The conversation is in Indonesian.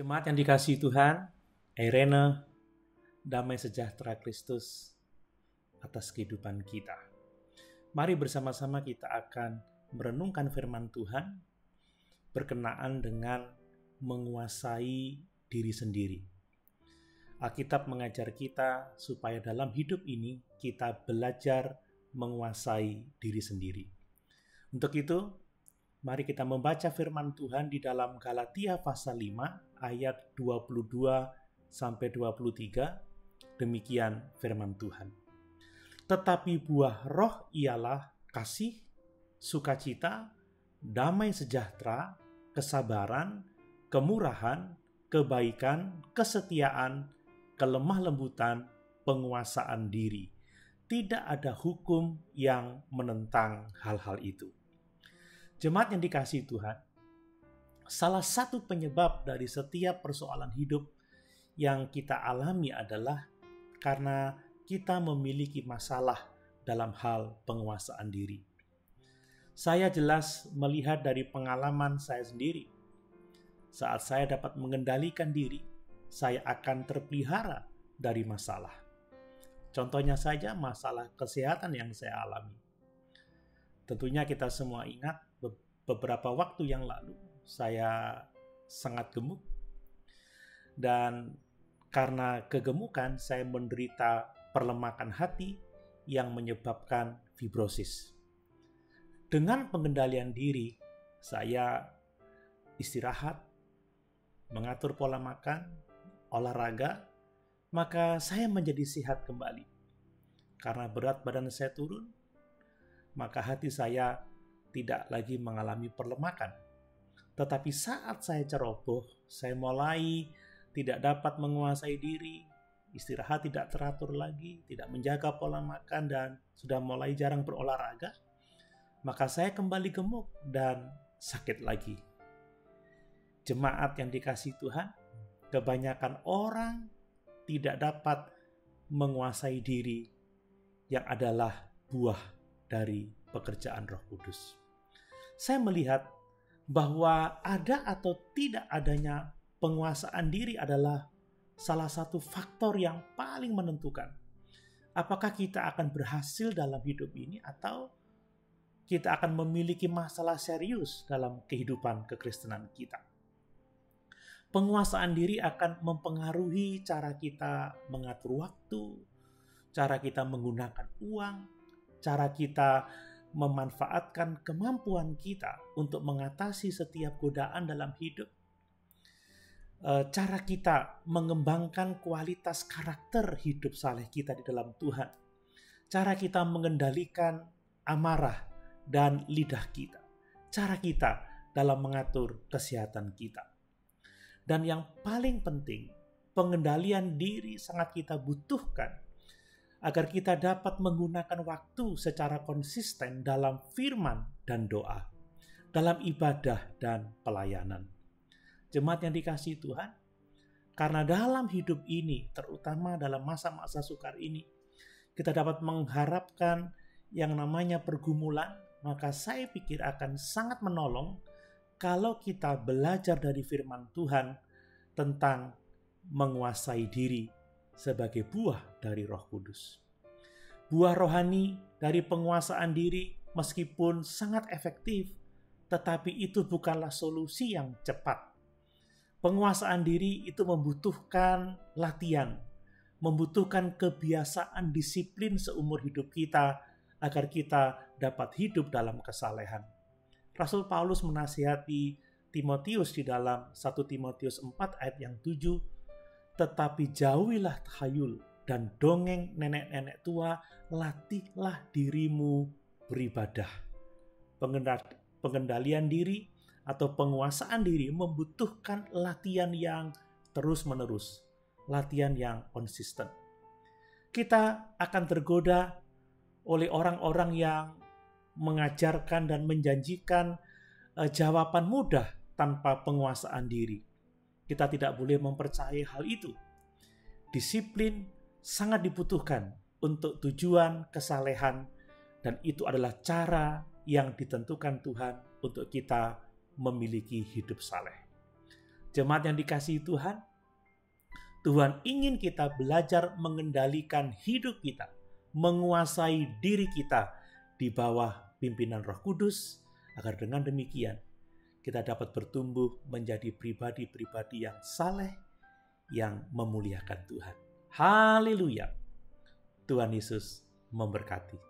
Jemaat yang dikasihi Tuhan, Eirene, damai sejahtera Kristus atas kehidupan kita. Mari bersama-sama kita akan merenungkan firman Tuhan berkenaan dengan menguasai diri sendiri. Alkitab mengajar kita supaya dalam hidup ini kita belajar menguasai diri sendiri. Untuk itu, mari kita membaca firman Tuhan di dalam Galatia pasal 5 ayat 22-23. Demikian firman Tuhan. Tetapi buah roh ialah kasih, sukacita, damai sejahtera, kesabaran, kemurahan, kebaikan, kesetiaan, kelemah lembutan, penguasaan diri. Tidak ada hukum yang menentang hal-hal itu. Jemaat yang dikasihi Tuhan, salah satu penyebab dari setiap persoalan hidup yang kita alami adalah karena kita memiliki masalah dalam hal penguasaan diri. Saya jelas melihat dari pengalaman saya sendiri. Saat saya dapat mengendalikan diri, saya akan terpelihara dari masalah. Contohnya saja masalah kesehatan yang saya alami. Tentunya kita semua ingat beberapa waktu yang lalu saya sangat gemuk, dan karena kegemukan saya menderita perlemakan hati yang menyebabkan fibrosis. Dengan pengendalian diri, saya istirahat, mengatur pola makan, olahraga, maka saya menjadi sehat kembali. Karena berat badan saya turun, maka hati saya tidak lagi mengalami perlemakan. Tetapi saat saya ceroboh, saya mulai tidak dapat menguasai diri, istirahat tidak teratur lagi, tidak menjaga pola makan, dan sudah mulai jarang berolahraga, maka saya kembali gemuk dan sakit lagi. Jemaat yang dikasihi Tuhan, kebanyakan orang tidak dapat menguasai diri yang adalah buah dari pekerjaan Roh Kudus. Saya melihat bahwa ada atau tidak adanya penguasaan diri adalah salah satu faktor yang paling menentukan apakah kita akan berhasil dalam hidup ini atau kita akan memiliki masalah serius dalam kehidupan kekristenan kita. Penguasaan diri akan mempengaruhi cara kita mengatur waktu, cara kita menggunakan uang, cara kita memanfaatkan kemampuan kita untuk mengatasi setiap godaan dalam hidup, cara kita mengembangkan kualitas karakter hidup saleh kita di dalam Tuhan, cara kita mengendalikan amarah dan lidah kita, cara kita dalam mengatur kesehatan kita. Dan yang paling penting, pengendalian diri sangat kita butuhkan agar kita dapat menggunakan waktu secara konsisten dalam firman dan doa, dalam ibadah dan pelayanan. Jemaat yang dikasihi Tuhan, karena dalam hidup ini, terutama dalam masa-masa sukar ini, kita dapat mengharapkan yang namanya pergumulan, maka saya pikir akan sangat menolong kalau kita belajar dari firman Tuhan tentang menguasai diri sebagai buah dari Roh Kudus. Buah rohani dari penguasaan diri meskipun sangat efektif, tetapi itu bukanlah solusi yang cepat. Penguasaan diri itu membutuhkan latihan, membutuhkan kebiasaan disiplin seumur hidup kita agar kita dapat hidup dalam kesalehan. Rasul Paulus menasihati Timotius di dalam 1 Timotius 4 ayat yang 7, tetapi jauhilah tahayul dan dongeng nenek-nenek tua, latihlah dirimu beribadah. Pengendalian diri atau penguasaan diri membutuhkan latihan yang terus-menerus, latihan yang konsisten. Kita akan tergoda oleh orang-orang yang mengajarkan dan menjanjikan jawaban mudah tanpa penguasaan diri. Kita tidak boleh mempercayai hal itu. Disiplin sangat dibutuhkan untuk tujuan kesalehan, dan itu adalah cara yang ditentukan Tuhan untuk kita memiliki hidup saleh. Jemaat yang dikasihi Tuhan, Tuhan ingin kita belajar mengendalikan hidup kita, menguasai diri kita di bawah pimpinan Roh Kudus, agar dengan demikian kita dapat bertumbuh menjadi pribadi-pribadi yang saleh, yang memuliakan Tuhan. Haleluya. Tuhan Yesus memberkati.